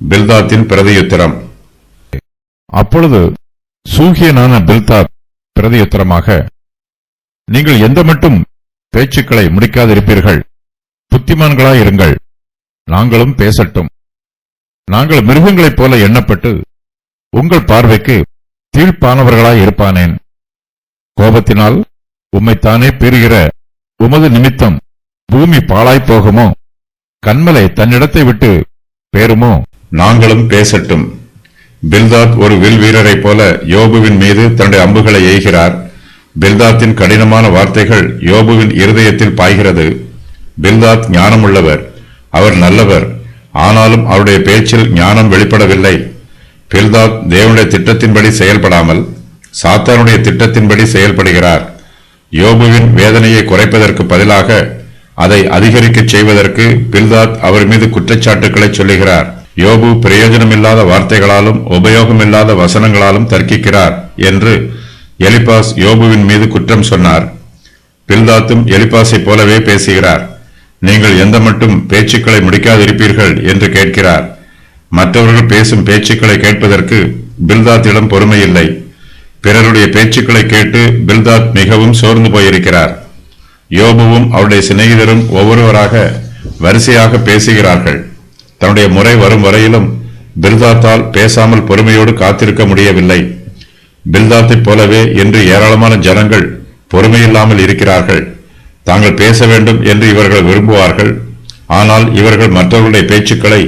பில்தாத்தின் பிரதியுத்தரம். அப்பொழுது சூகியனான பில்தாத் பிரதியுத்தரமாக, நீங்கள் எந்த மட்டும் பேச்சுக்களை முடிக்காதிருப்பீர்கள், புத்திமான்களாயிருங்கள், நாங்களும் பேசட்டும். நாங்கள் மிருகங்களைப் போல எண்ணப்பட்டு உங்கள் பார்வைக்கு தீழ்ப்பானவர்களாயிருப்பானேன். கோபத்தினால் உம்மைத்தானே பெறுகிற உமது நிமித்தம் பூமி பாழாய்ப்போகுமோ? கன்மலை தன்னிடத்தை விட்டு பேருமோ? நாங்களும் பேசட்டும். பில்தாத் ஒரு வில் வீரரைப் போல யோபுவின் மீது தன்னுடைய அம்புகளை எய்கிறார். பில்தாத்தின் கடினமான வார்த்தைகள் யோபுவின் இருதயத்தில் பாய்கிறது. பில்தாத் ஞானமுள்ளவர், அவர் நல்லவர், ஆனாலும் அவருடைய பேச்சில் ஞானம் வெளிப்படவில்லை. பில்தாத் தேவனுடைய திட்டத்தின்படி செயல்படாமல் சாத்தானுடைய திட்டத்தின்படி செயல்படுகிறார். யோபுவின் வேதனையை குறைப்பதற்கு பதிலாக அதை அதிகரிக்கச் செய்வதற்கு பில்தாத் அவர் மீது குற்றச்சாட்டுக்களை சொல்லுகிறார். யோபு பிரயோஜனமில்லாத வார்த்தைகளாலும் உபயோகமில்லாத வசனங்களாலும் தர்க்கிக்கிறார் என்று எலிபாஸ் யோபுவின் மீது குற்றம் சொன்னார். பில்தாத்தும் எலிபாஸை போலவே பேசுகிறார். நீங்கள் எந்த மட்டும் பேச்சுக்களை முடிக்காதிருப்பீர்கள் என்று கேட்கிறார். மற்றவர்கள் பேசும் பேச்சுக்களை கேட்பதற்கு பில்தாத்திடம் பொறுமையில்லை. பிறருடைய பேச்சுக்களை கேட்டு பில்தாத் மிகவும் சோர்ந்து போயிருக்கிறார். யோபுவும் அவருடைய சிநேகிதரும் ஒவ்வொருவராக வரிசையாக பேசுகிறார்கள். தன்னுடைய முறை வரும் வரையிலும் பில்தாத்தால் பேசாமல் பொறுமையோடு காத்திருக்க முடியவில்லை. பில்தாத்தைப் போலவே இன்று ஏராளமான ஜனங்கள் பொறுமையில்லாமல் இருக்கிறார்கள். தாங்கள் பேச வேண்டும் என்று இவர்கள் விரும்புவார்கள். ஆனால் இவர்கள் மற்றவர்களுடைய பேச்சுக்களை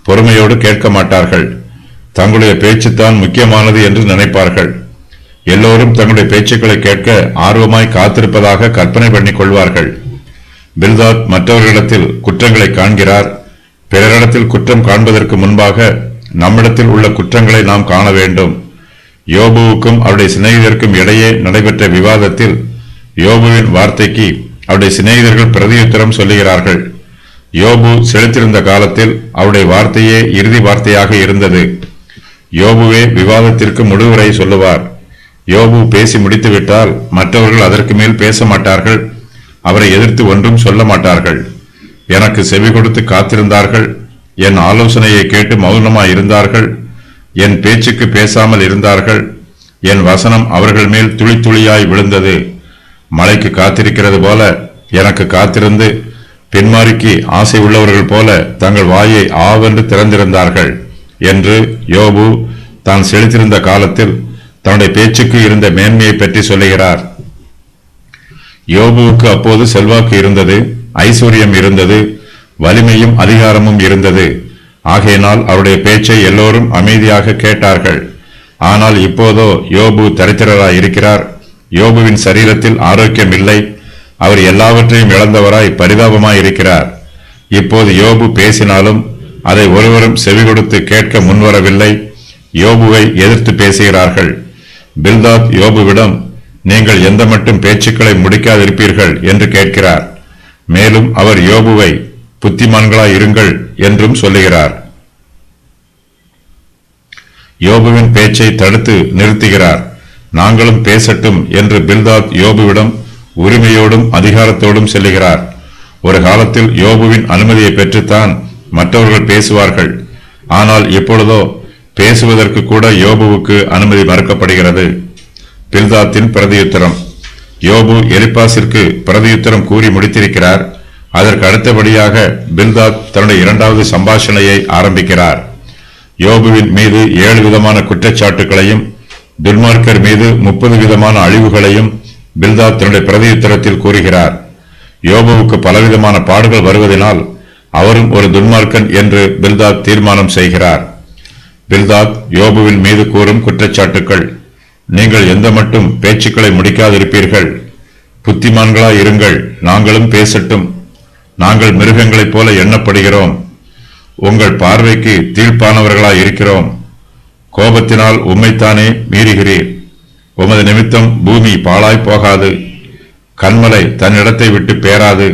பொறுமையோடு கேட்க மாட்டார்கள். தங்களுடைய பேச்சுத்தான் முக்கியமானது என்று நினைப்பார்கள். எல்லோரும் தங்களுடைய பேச்சுக்களை கேட்க ஆர்வமாய் காத்திருப்பதாக கற்பனை பண்ணிக் கொள்வார்கள். பில்தாத் மற்றவர்களிடத்தில் குற்றங்களை காண்கிறார். பிறரிடத்தில் குற்றம் காண்பதற்கு முன்பாக நம்மிடத்தில் உள்ள குற்றங்களை நாம் காண வேண்டும். யோபுவுக்கும் அவருடைய சிநேகிதருக்கும் இடையே நடைபெற்ற விவாதத்தில் யோபுவின் வார்த்தைக்கு அவருடைய சிநேகிதர்கள் பிரதியுத்தரம் சொல்லுகிறார்கள். யோபு செலுத்திருந்த காலத்தில் அவருடைய வார்த்தையே இறுதி வார்த்தையாக இருந்தது. யோபுவே விவாதத்திற்கு முடிவுரை சொல்லுவார். யோபு பேசி முடித்துவிட்டால் மற்றவர்கள் அதற்கு மேல் பேச மாட்டார்கள். அவரை எதிர்த்து ஒன்றும் சொல்ல மாட்டார்கள். எனக்கு செவி கொடுத்து காத்திருந்தார்கள். என் ஆலோசனையை கேட்டு மௌனமாய் இருந்தார்கள். என் பேச்சுக்கு பேசாமல் இருந்தார்கள். என் வசனம் அவர்கள் மேல் துளி துளியாய் விழுந்தது. மழைக்கு காத்திருக்கிறது போல எனக்கு காத்திருந்து பின்மாரிக்கு ஆசை உள்ளவர்கள் போல தங்கள் வாயை ஆவென்று திறந்திருந்தார்கள் என்று யோபு தான் செலுத்திருந்த காலத்தில் தன்னுடைய பேச்சுக்கு இருந்த மேன்மையை பற்றி சொல்லுகிறார். யோபுவுக்கு அப்போது செல்வாக்கு இருந்தது, ஐஸ்வர்யம் இருந்தது, வலிமையும் அதிகாரமும் இருந்தது. ஆகையினால் அவருடைய பேச்சை எல்லோரும் அமைதியாக கேட்டார்கள். ஆனால் இப்போதோ யோபு தரித்திரராய் இருக்கிறார். யோபுவின் சரீரத்தில் ஆரோக்கியம் இல்லை. அவர் எல்லாவற்றையும் இழந்தவராய் பரிதாபமாய் இருக்கிறார். இப்போது யோபு பேசினாலும் அதை ஒருவரும் செவி கொடுத்து கேட்க முன்வரவில்லை. யோபுவை எதிர்த்து பேசுகிறார்கள். பில்தாத் யோபுவிடம், நீங்கள் எந்த மட்டும் பேச்சுக்களை முடிக்காதிருப்பீர்கள் என்று கேட்கிறார். மேலும் அவர் யோபுவை புத்திமான்களாய் இருங்கள் என்றும் சொல்லுகிறார். யோபுவின் பேச்சை தடுத்து நிறுத்துகிறார். நாங்களும் பேசட்டும் என்று பில்தாத் யோபுவிடம் உரிமையோடும் அதிகாரத்தோடும் செல்லுகிறார். ஒரு காலத்தில் யோபுவின் அனுமதியை பெற்றுத்தான் மற்றவர்கள் பேசுவார்கள். ஆனால் இப்பொழுதோ பேசுவதற்கு கூட யோபுவுக்கு அனுமதி மறுக்கப்படுகிறது. பில்தாத்தின் பிரதியுத்தரம். யோபு எலிபாசிற்கு பிரதியுத்தரம் கூறி முடித்திருக்கிறார். அதற்கு அடுத்தபடியாக பில்தாத் தன்னுடைய இரண்டாவது சம்பாஷணையை ஆரம்பிக்கிறார். யோபுவின் மீது 7 விதமான குற்றச்சாட்டுகளையும் துன்மார்க்கர் மீது 30 விதமான அழிவுகளையும் பில்தாத் தன்னுடைய பிரதியுத்தரத்தில் கூறுகிறார். யோபுவுக்கு பலவிதமான பாடுகள் வருவதனால் அவரும் ஒரு துன்மார்க்கன் என்று பில்தாத் தீர்மானம் செய்கிறார். பில்தாத் யோபுவின் மீது கூறும் குற்றச்சாட்டுக்கள்: நீங்கள் எந்த மட்டும் பேச்சுக்களை முடிக்காதிருப்பீர்கள், புத்திமான்களாய் இருங்கள், நாங்களும் பேசட்டும். நாங்கள் மிருகங்களைப் போல எண்ணப்படுகிறோம். உங்கள் பார்வைக்கு தீழ்ப்பானவர்களாய் இருக்கிறோம். கோபத்தினால் உம்மைத்தானே மீறுகிறீர். உமது நிமித்தம் பூமி பாழாய் போகாது. கன்மலை தன்னிடத்தை விட்டு பேராது.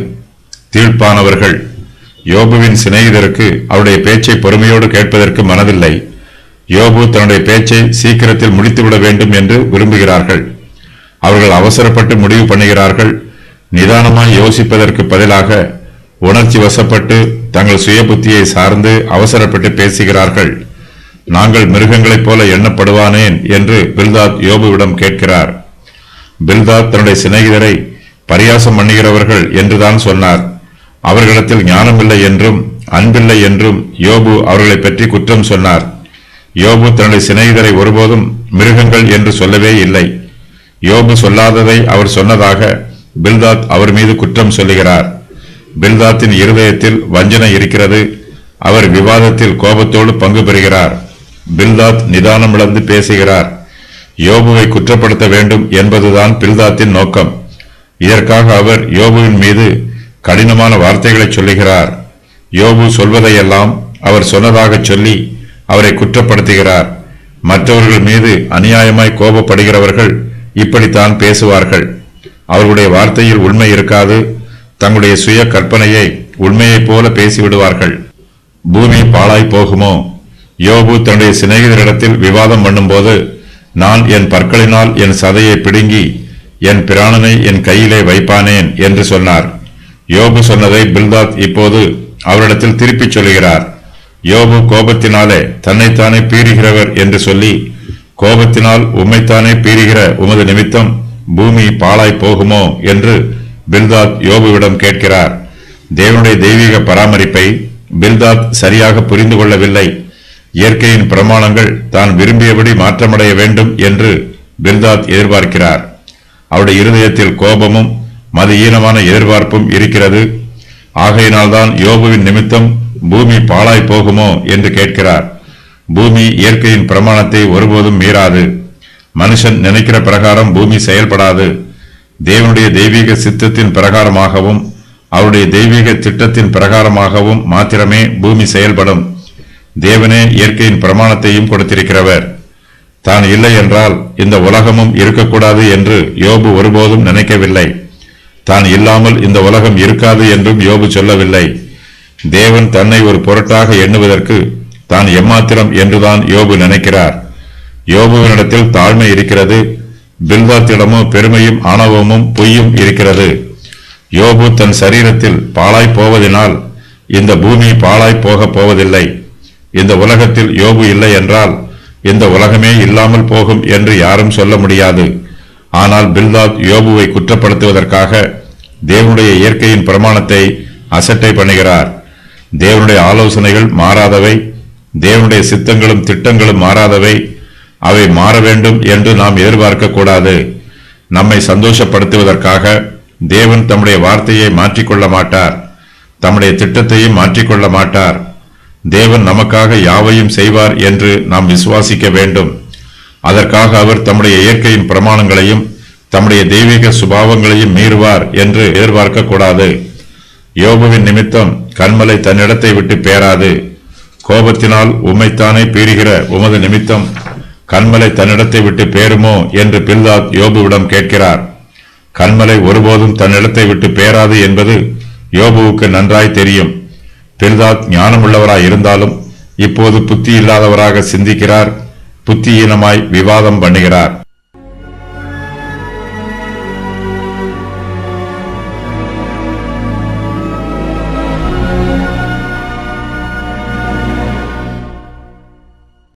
தீழ்ப்பானவர்கள். யோபுவின் சிநேகிதருக்கு அவருடைய பேச்சை பொறுமையோடு கேட்பதற்கு மனதில்லை. யோபு தன்னுடைய பேச்சை சீக்கிரத்தில் முடித்துவிட வேண்டும் என்று விரும்புகிறார்கள். அவர்கள் அவசரப்பட்டு முடிவு பண்ணுகிறார்கள். நிதானமாய் யோசிப்பதற்கு பதிலாக உணர்ச்சி வசப்பட்டு தங்கள் சுய புத்தியை சார்ந்து அவசரப்பட்டு பேசுகிறார்கள். நாங்கள் மிருகங்களைப் போல எண்ணப்படுவானேன் என்று பில்தாத் யோபுவிடம் கேட்கிறார். பில்தாத் தன்னுடைய சிநேகிதரை பரியாசம் பண்ணுகிறவர்கள் என்றுதான் சொன்னார். அவர்களிடத்தில் ஞானமில்லை என்றும் அன்பில்லை என்றும் யோபு அவர்களை பற்றி குற்றம் சொன்னார். யோபு தன்னுடைய சிநேகிதரை ஒருபோதும் மிருகங்கள் என்று சொல்லவே இல்லை. யோபு சொல்லாததை அவர் சொன்னதாக பில்தாத் அவர் மீது குற்றம் சொல்லுகிறார். பில்தாத்தின் இருதயத்தில் வஞ்சனை இருக்கிறது. அவர் விவாதத்தில் கோபத்தோடு பங்கு பெறுகிறார். பில்தாத் நிதானம் இழந்து பேசுகிறார். யோபுவை குற்றப்படுத்த வேண்டும் என்பதுதான் பில்தாத்தின் நோக்கம். இதற்காக அவர் யோபுவின் மீது கடினமான வார்த்தைகளை சொல்லுகிறார். யோபு சொல்வதையெல்லாம் அவர் சொன்னதாக சொல்லி அவரை குற்றப்படுத்துகிறார். மற்றவர்கள் மீது அநியாயமாய் கோபப்படுகிறவர்கள் இப்படித்தான் பேசுவார்கள். அவர்களுடைய வார்த்தையில் உண்மை இருக்காது. தங்களுடைய சுய கற்பனையை உண்மையைப் போல பேசிவிடுவார்கள். பூமி பாழாய் போகுமோ? யோபு தன்னுடைய சிநேகிதரிடத்தில் விவாதம் பண்ணும்போது, நான் என் பற்களினால் என் சதையை பிடுங்கி என் பிராணனை என் கையிலே வைப்பானேன் என்று சொன்னார். யோபு சொன்னதை பில்தாத் இப்போது அவரிடத்தில் திருப்பிச் சொல்லுகிறார். யோபு கோபத்தினாலே தன்னைத்தானே பீறுகிறவர் என்று சொல்லி, கோபத்தினால் உம்மைத்தானே பீறுகிற உமது நிமித்தம் பூமி பாழாய் போகுமோ என்று பில்தாத் யோபுவிடம் கேட்கிறார். தேவனுடைய தெய்வீக பராமரிப்பை பில்தாத் சரியாக புரிந்து கொள்ளவில்லை. இயற்கையின் பிரமாணங்கள் தான் விரும்பியபடி மாற்றமடைய வேண்டும் என்று பில்தாத் எதிர்பார்க்கிறார். அவருடைய இருதயத்தில் கோபமும் மதியீனமான எதிர்பார்ப்பும் இருக்கிறது. ஆகையினால்தான் யோபுவின் நிமித்தம் பூமி பாழாய் போகுமோ என்று கேட்கிறார். பூமி இயற்கையின் பிரமாணத்தை ஒருபோதும் மீறாது. மனுஷன் நினைக்கிற பிரகாரம் பூமி செயல்படாது. தேவனுடைய தெய்வீக சித்தத்தின் பிரகாரமாகவும் அவருடைய தெய்வீக திட்டத்தின் பிரகாரமாகவும் மாத்திரமே பூமி செயல்படும். தேவனே இயற்கையின் பிரமாணத்தையும் கொடுத்திருக்கிறவர். தான் இல்லை என்றால் இந்த உலகமும் இருக்கக்கூடாது என்று யோபு ஒருபோதும் நினைக்கவில்லை. தான் இல்லாமல் இந்த உலகம் இருக்காது என்றும் யோபு சொல்லவில்லை. தேவன் தன்னை ஒரு பொருட்டாக எண்ணுவதற்கு தான் எம்மாத்திரம் என்றுதான் யோபு நினைக்கிறார். யோபுவினிடத்தில் தாழ்மை இருக்கிறது. பில்தாத்திடமோ பெருமையும் ஆணவமும் பொய்யும் இருக்கிறது. யோபு தன் சரீரத்தில் பாழாய் போவதினால் இந்த பூமி பாழாய் போகப் போவதில்லை. இந்த உலகத்தில் யோபு இல்லை என்றால் இந்த உலகமே இல்லாமல் போகும் என்று யாரும் சொல்ல முடியாது. ஆனால் பில்தாத் யோபுவை குற்றப்படுத்துவதற்காக தேவனுடைய இயற்கையின் பிரமாணத்தை அசட்டை பண்ணுகிறார். தேவனுடைய ஆலோசனைகள் மாறாதவை. தேவனுடைய சித்தங்களும் திட்டங்களும் மாறாதவை. அவை மாற வேண்டும் என்று நாம் எதிர்பார்க்க கூடாது. நம்மை சந்தோஷப்படுத்துவதற்காக தேவன் தம்முடைய வார்த்தையை மாற்றிக்கொள்ள மாட்டார். தம்முடைய திட்டத்தையும் மாற்றிக்கொள்ள மாட்டார். தேவன் நமக்காக யாவையும் செய்வார் என்று நாம் விசுவாசிக்க வேண்டும். அதற்காக அவர் தம்முடைய இயற்கையின் பிரமாணங்களையும் தம்முடைய தெய்வீக சுபாவங்களையும் மீறுவார் என்று எதிர்பார்க்க கூடாது. யோபுவின் நிமித்தம் கன்மலை தன்னிடத்தை விட்டு பேராது. கோபத்தினால் உம்மைத்தானே பீறுகிற உமது நிமித்தம் கன்மலை தன்னிடத்தை விட்டு பேருமோ என்று பில்தாத் யோபுவிடம் கேட்கிறார். கன்மலை ஒருபோதும் தன்னிடத்தை விட்டு பேராது என்பது யோபுவுக்கு நன்றாய் தெரியும். பில்தாத் ஞானமுள்ளவராய் இருந்தாலும் இப்போது புத்தி இல்லாதவராக சிந்திக்கிறார். புத்தியீனமாய் விவாதம் பண்ணுகிறார்.